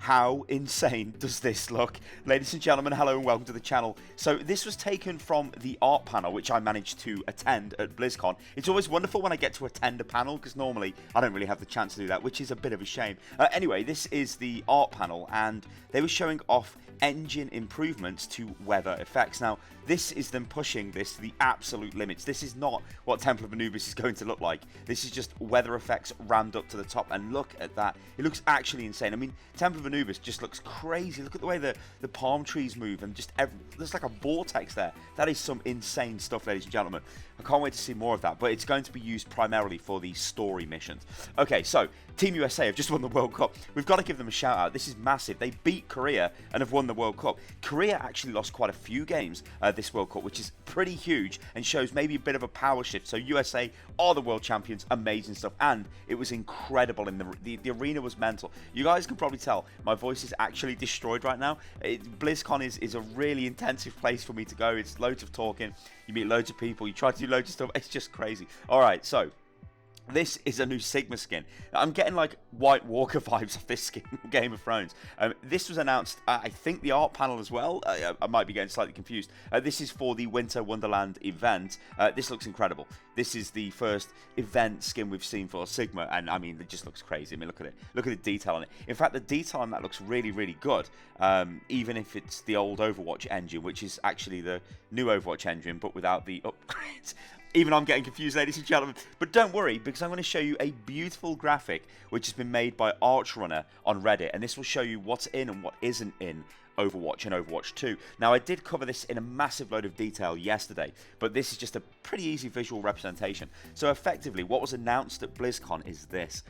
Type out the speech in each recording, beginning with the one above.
How insane does this look? Ladies and gentlemen, hello and welcome to the channel. So this was taken from the art panel, which I managed to attend at Blizzcon. It's always wonderful when I get to attend a panel, because normally I don't really have the chance to do that, which is a bit of a shame. Anyway, this is the art panel, and they were showing off engine improvements to weather effects. Now, this is them pushing this to the absolute limits. This is not what Temple of Anubis is going to look like. This is just weather effects rammed up to the top, and look at that. It looks actually insane. I mean, Temple of Anubis just looks crazy. Look at the way the palm trees move, and just there's like a vortex there. That is some insane stuff, ladies and gentlemen. I can't wait to see more of that, but it's going to be used primarily for the story missions. Okay, so Team USA have just won the World Cup. We've got to give them a shout out. This is massive. They beat Korea and have won the World Cup. Korea actually lost quite a few games this World Cup, which is pretty huge and shows maybe a bit of a power shift. So USA are the world champions. Amazing stuff. And it was incredible. The arena was mental. You guys can probably tell my voice is actually destroyed right now. BlizzCon is a really intensive place for me to go. It's loads of talking. You meet loads of people. You try to do loads of stuff. It's just crazy. All right, so this is a new Sigma skin. I'm getting like White Walker vibes of this skin, Game of Thrones. This was announced, I think, the art panel as well. I might be getting slightly confused. This is for the Winter Wonderland event. This looks incredible. This is the first event skin we've seen for Sigma, and I mean, it just looks crazy. I mean, look at it. Look at the detail on it. In fact, the detail on that looks really, really good, even if it's the old Overwatch engine, which is actually the new Overwatch engine, but without the upgrades. Even I'm getting confused, ladies and gentlemen. But don't worry, because I'm going to show you a beautiful graphic which has been made by Archrunner on Reddit. And this will show you what's in and what isn't in Overwatch and Overwatch 2. Now, I did cover this in a massive load of detail yesterday, but this is just a pretty easy visual representation. So effectively, what was announced at BlizzCon is this.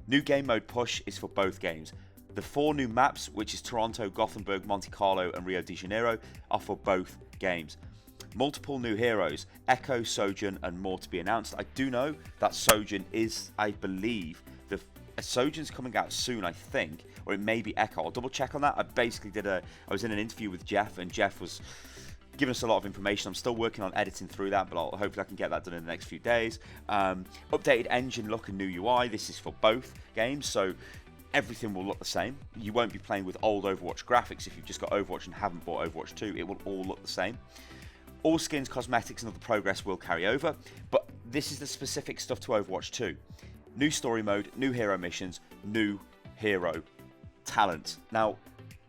New game mode push is for both games. The 4 new maps, which is Toronto, Gothenburg, Monte Carlo, and Rio de Janeiro, are for both games. Multiple new heroes, Echo, Sojourn, and more to be announced. I do know that Sojourn is, I believe, Sojourn's coming out soon, I think, or it may be Echo. I'll double check on that. I was in an interview with Jeff, and Jeff was giving us a lot of information. I'm still working on editing through that, but hopefully I can get that done in the next few days. Updated engine look and new UI. This is for both games, so everything will look the same. You won't be playing with old Overwatch graphics if you've just got Overwatch and haven't bought Overwatch 2. It will all look the same. All skins, cosmetics, and other progress will carry over, but this is the specific stuff to Overwatch 2. New story mode, new hero missions, new hero talent. Now,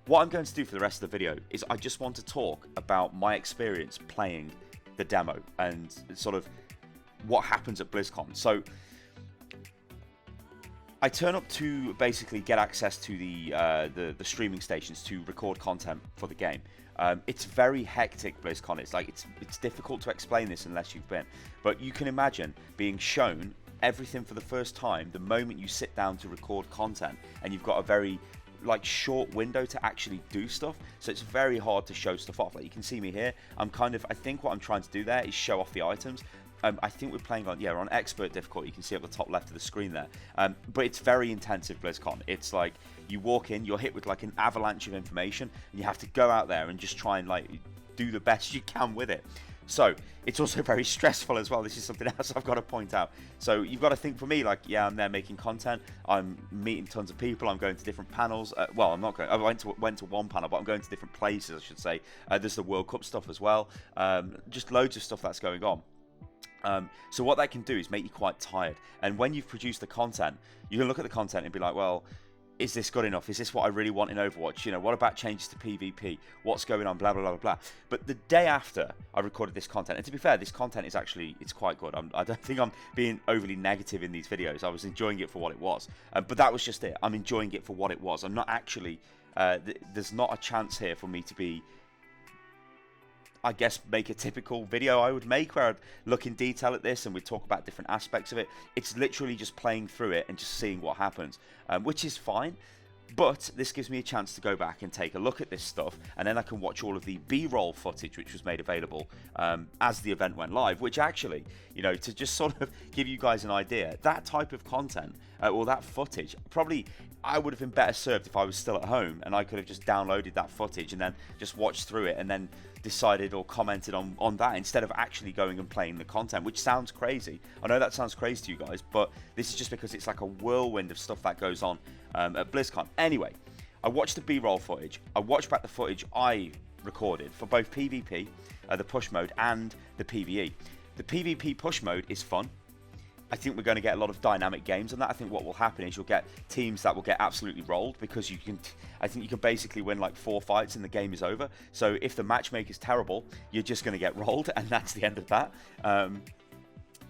what I'm going to do for the rest of the video is I just want to talk about my experience playing the demo and sort of what happens at BlizzCon. So, I turn up to basically get access to the streaming stations to record content for the game. It's very hectic, BlizzCon. It's difficult to explain this unless you've been, but you can imagine being shown everything for the first time the moment you sit down to record content, and you've got a very short window to actually do stuff, so it's very hard to show stuff off. Like, you can see me here. I think what I'm trying to do there is show off the items. I think we're playing on expert difficulty. You can see up the top left of the screen there. But it's very intensive, BlizzCon. It's like you walk in, you're hit with like an avalanche of information, and you have to go out there and just try and do the best you can with it. So it's also very stressful as well. This is something else I've got to point out. So you've got to think, for me, I'm there making content. I'm meeting tons of people. I'm going to different panels. Well, I'm not going. I went to one panel, but I'm going to different places, I should say. There's the World Cup stuff as well. Just loads of stuff that's going on. So what that can do is make you quite tired. And when you've produced the content, you can look at the content and be like, well, is this good enough? Is this what I really want in Overwatch? You know, what about changes to PvP? What's going on? Blah, blah, blah, blah. But the day after I recorded this content, and to be fair, this content is actually, it's quite good. I don't think I'm being overly negative in these videos. I was enjoying it for what it was. But that was just it. I'm enjoying it for what it was. I'm not actually, there's not a chance here for me to be, I guess, make a typical video I would make where I'd look in detail at this and we'd talk about different aspects of it. It's literally just playing through it and just seeing what happens, which is fine. But this gives me a chance to go back and take a look at this stuff, and then I can watch all of the B-roll footage which was made available as the event went live, which actually, you know, to just sort of give you guys an idea, that type of content, or that footage, probably I would have been better served if I was still at home and I could have just downloaded that footage and then just watched through it and then decided or commented on that instead of actually going and playing the content, which sounds crazy. I know that sounds crazy to you guys, but this is just because it's like a whirlwind of stuff that goes on at BlizzCon. Anyway, I watched the B-roll footage. I watched back the footage I recorded for both PvP, the push mode, and the PvE. The PvP push mode is fun. I think we're going to get a lot of dynamic games on that. I think what will happen is you'll get teams that will get absolutely rolled because I think you can basically win like 4 fights and the game is over. So if the matchmaker is terrible, you're just going to get rolled and that's the end of that.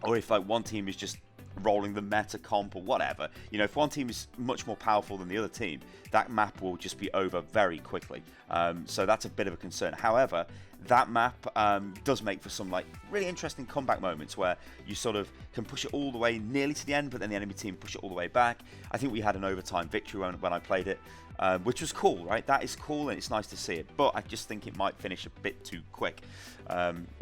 Or if like one team is just rolling the meta comp or whatever, you know, if one team is much more powerful than the other team, that map will just be over very quickly. So that's a bit of a concern. However, that map does make for some like really interesting comeback moments where you sort of can push it all the way nearly to the end, but then the enemy team push it all the way back. I think we had an overtime victory when I played it, which was cool, right? That is cool and it's nice to see it, but I just think it might finish a bit too quick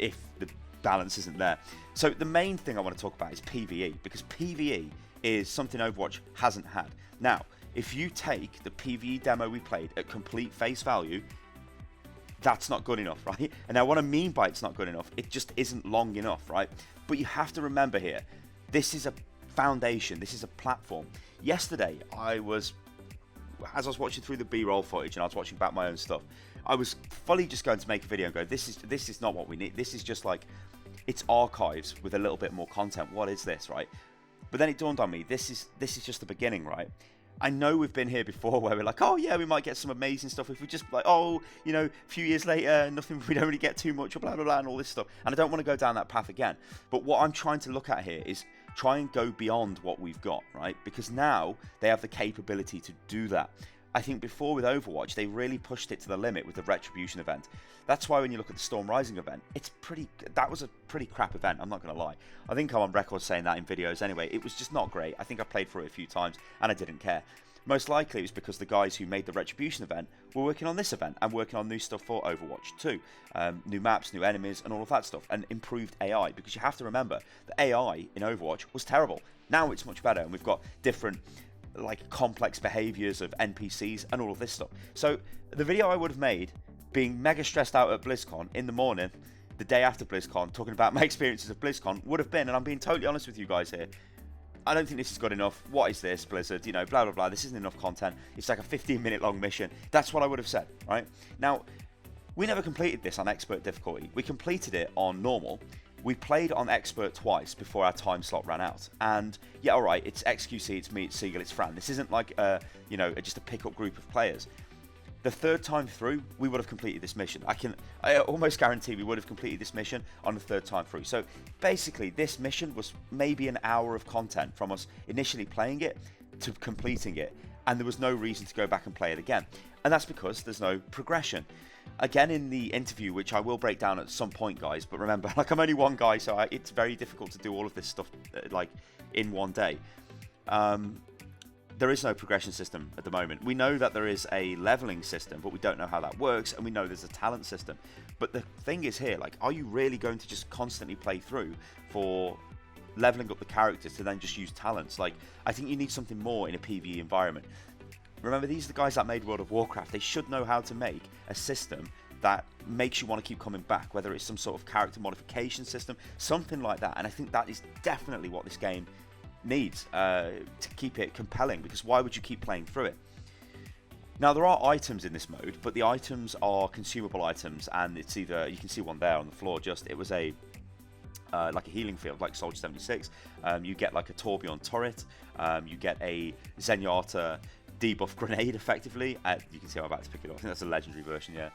if the balance isn't there. So the main thing I want to talk about is PvE, because PvE is something Overwatch hasn't had. Now, if you take the PvE demo we played at complete face value, that's not good enough, right? And now what I mean by it's not good enough, it just isn't long enough, right? But you have to remember here, this is a foundation, this is a platform. Yesterday, as I was watching through the B-roll footage and I was watching back my own stuff, I was fully just going to make a video and go, this is not what we need. This is just like, it's archives with a little bit more content. What is this, right? But then it dawned on me, this is just the beginning, right? I know we've been here before where we're like, oh yeah, we might get some amazing stuff if we just like, oh, you know, a few years later, nothing, we don't really get too much, or blah, blah, blah, and all this stuff. And I don't want to go down that path again. But what I'm trying to look at here is try and go beyond what we've got, right? Because now they have the capability to do that. I think before with Overwatch, they really pushed it to the limit with the Retribution event. That's why when you look at the Storm Rising event, that was a pretty crap event, I'm not going to lie. I think I'm on record saying that in videos anyway. It was just not great. I think I played through it a few times and I didn't care. Most likely it was because the guys who made the Retribution event were working on this event and working on new stuff for Overwatch 2. New maps, new enemies and all of that stuff, and improved AI, because you have to remember the AI in Overwatch was terrible. Now it's much better and we've got different like complex behaviors of NPCs and all of this stuff. So the video I would have made being mega stressed out at BlizzCon in the morning, the day after BlizzCon, talking about my experiences of BlizzCon would have been, and I'm being totally honest with you guys here, I don't think this is good enough. What is this, Blizzard? You know, blah, blah, blah. This isn't enough content. It's like a 15-minute long mission. That's what I would have said, right? Now, we never completed this on expert difficulty. We completed it on normal. We played on expert twice before our time slot ran out. And yeah, all right, it's XQC, it's me, it's Seagull, it's Fran. This isn't like, you know, just a pick-up group of players. The third time through, we would have completed this mission. I almost guarantee we would have completed this mission on the third time through. So basically, this mission was maybe an hour of content from us initially playing it to completing it. And there was no reason to go back and play it again. And that's because there's no progression. Again, in the interview, which I will break down at some point, guys, but remember, like, I'm only one guy, so it's very difficult to do all of this stuff, like, in one day. There is no progression system at the moment. We know that there is a leveling system, but we don't know how that works, and we know there's a talent system. But the thing is here, like, are you really going to just constantly play through for leveling up the characters to then just use talents? Like, I think you need something more in a PvE environment. Remember, these are the guys that made World of Warcraft. They should know how to make a system that makes you want to keep coming back, whether it's some sort of character modification system, something like that. And I think that is definitely what this game needs to keep it compelling, because why would you keep playing through it? Now, there are items in this mode, but the items are consumable items, and it's either, you can see one there on the floor, just, it was a like a healing field, like Soldier 76. You get like a Torbjorn turret, you get a Zenyatta debuff grenade, effectively. You can see I'm about to pick it up. I think that's a legendary version, yeah.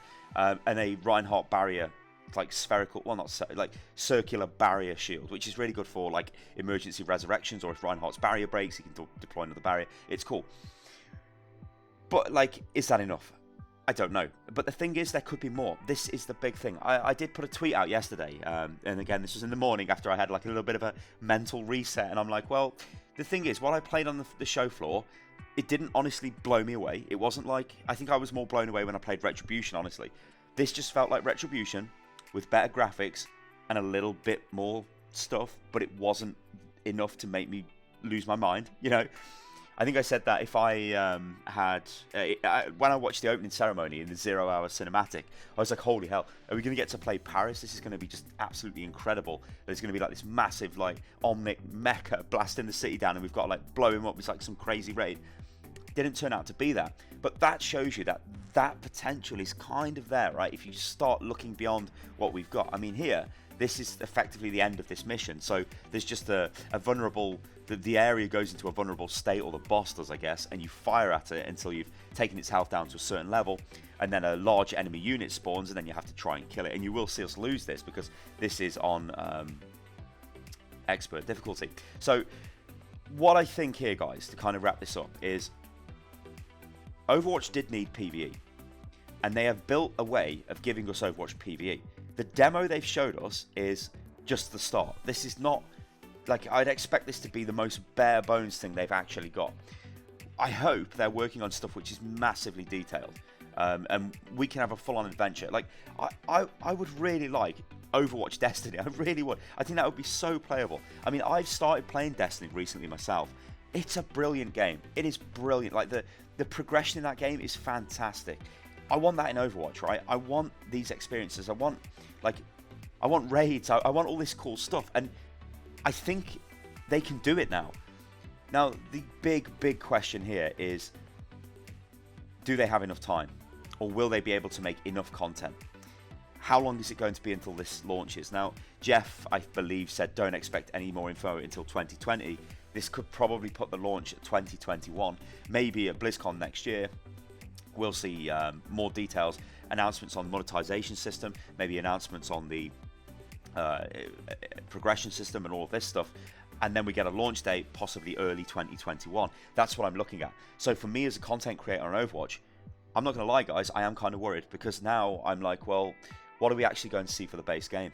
And a Reinhardt barrier, like spherical, well, not like circular barrier shield, which is really good for like emergency resurrections, or if Reinhardt's barrier breaks, you can deploy another barrier. It's cool. But like, is that enough? I don't know. But the thing is, there could be more. This is the big thing. I did put a tweet out yesterday, and again, this was in the morning after I had like a little bit of a mental reset, and I'm like, well, the thing is, while I played on the show floor, it didn't honestly blow me away. It wasn't like, I think I was more blown away when I played Retribution, honestly. This just felt like Retribution with better graphics and a little bit more stuff, but it wasn't enough to make me lose my mind, you know? I think I said that if I when I watched the opening ceremony in the 0 hour cinematic, I was like, holy hell, are we going to get to play Paris? This is going to be just absolutely incredible. There's going to be like this massive, like, Omnic mecha blasting the city down, and we've got to like blow him up with like some crazy raid. Didn't turn out to be that. But that shows you that that potential is kind of there, right? If you start looking beyond what we've got. I mean, here, this is effectively the end of this mission. So there's just a vulnerable, the area goes into a vulnerable state, or the boss does, I guess, and you fire at it until you've taken its health down to a certain level, and then a large enemy unit spawns, and then you have to try and kill it. And you will see us lose this because this is on expert difficulty. So what I think here, guys, to kind of wrap this up, is Overwatch did need PvE, and they have built a way of giving us Overwatch PvE. The demo they've showed us is just the start. This is not, like, I'd expect this to be the most bare bones thing they've actually got. I hope they're working on stuff which is massively detailed, and we can have a full-on adventure. Like, I would really like Overwatch Destiny. I really would. I think that would be so playable. I mean, I've started playing Destiny recently myself. It's a brilliant game. It is brilliant. Like, the progression in that game is fantastic. I want that in Overwatch, right? I want these experiences. I want raids. I want all this cool stuff, and I think they can do it now. Now, the big question here is, do they have enough time, or will they be able to make enough content? How long is it going to be until this launches? Now, Jeff, I believe, said don't expect any more info until 2020. This could probably put the launch at 2021, maybe at BlizzCon next year. We'll see more details, announcements on the monetization system, maybe announcements on the progression system and all of this stuff. And then we get a launch date, possibly early 2021. That's what I'm looking at. So for me as a content creator on Overwatch, I'm not going to lie, guys, I am kind of worried, because now I'm like, well, what are we actually going to see for the base game?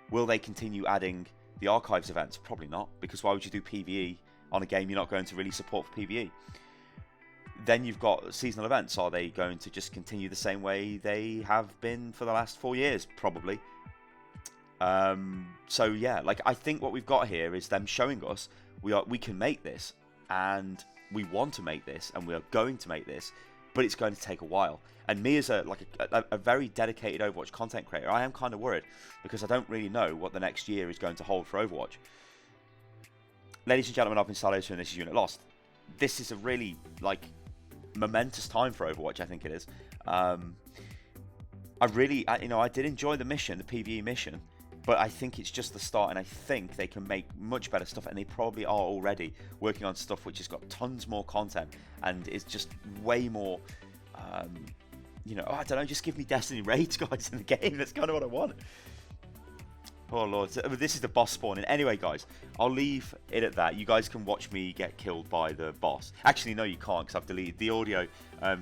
Will they continue adding the archives events? Probably not, because why would you do PvE on a game you're not going to really support for PvE? Then you've got seasonal events. Are they going to just continue the same way they have been for the last 4 years? Probably. So yeah, like, I think what we've got here is them showing us we can make this, and we want to make this, and we are going to make this, but it's going to take a while. And me as a very dedicated Overwatch content creator, I am kind of worried, because I don't really know what the next year is going to hold for Overwatch. Ladies and gentlemen, I've been Salos, and this is Unit Lost. This is a really, like, momentous time for Overwatch, I think it is. I did enjoy the mission, the PvE mission, but I think it's just the start, and I think they can make much better stuff, and they probably are already working on stuff which has got tons more content and is just way more, I don't know, just give me Destiny raids, guys, in the game. That's kind of what I want. Oh lord, this is the boss spawning. Anyway, guys, I'll leave it at that. You guys can watch me get killed by the boss. Actually, no, you can't, because I've deleted the audio.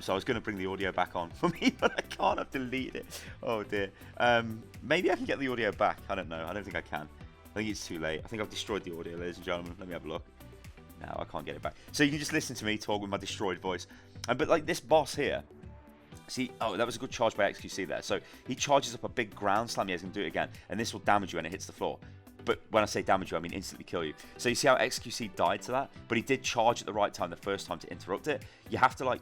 So I was going to bring the audio back on for me, but I can't. I've deleted it. Oh dear. Maybe I can get the audio back. I don't know. I don't think I can. I think it's too late. I think I've destroyed the audio, ladies and gentlemen. Let me have a look. No, I can't get it back. So you can just listen to me talk with my destroyed voice. But like this boss here, see, oh, that was a good charge by XQC there. So he charges up a big ground slam. He's going to do it again. And this will damage you when it hits the floor. But when I say damage you, I mean instantly kill you. So you see how XQC died to that? But he did charge at the right time the first time to interrupt it. You have to, like,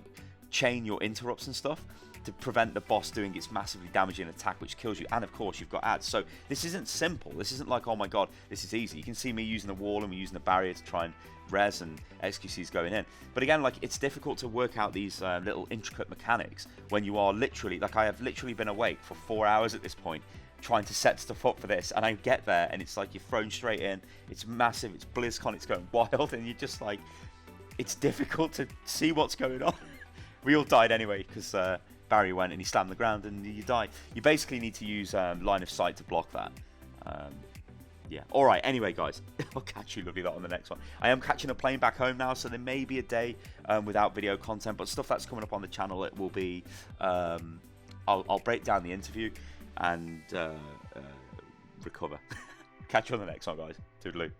chain your interrupts and stuff to prevent the boss doing its massively damaging attack, which kills you. And of course, you've got ads. So this isn't simple. This isn't like, oh my god, this is easy. You can see me using the wall and we're using the barrier to try and res, and XQC's going in. But again, like, it's difficult to work out these little intricate mechanics when you are literally, like, I have literally been awake for 4 hours at this point trying to set stuff up for this, and I get there and it's like you're thrown straight in. It's massive, it's BlizzCon, it's going wild, and you're just like, it's difficult to see what's going on. We all died anyway because Barry went and he slammed the ground and you die. You basically need to use line of sight to block that. Yeah. All right. Anyway, guys, I'll catch you lovely lot on the next one. I am catching a plane back home now, so there may be a day without video content, but stuff that's coming up on the channel, it will be. I'll break down the interview and recover. Catch you on the next one, guys. Toodaloo.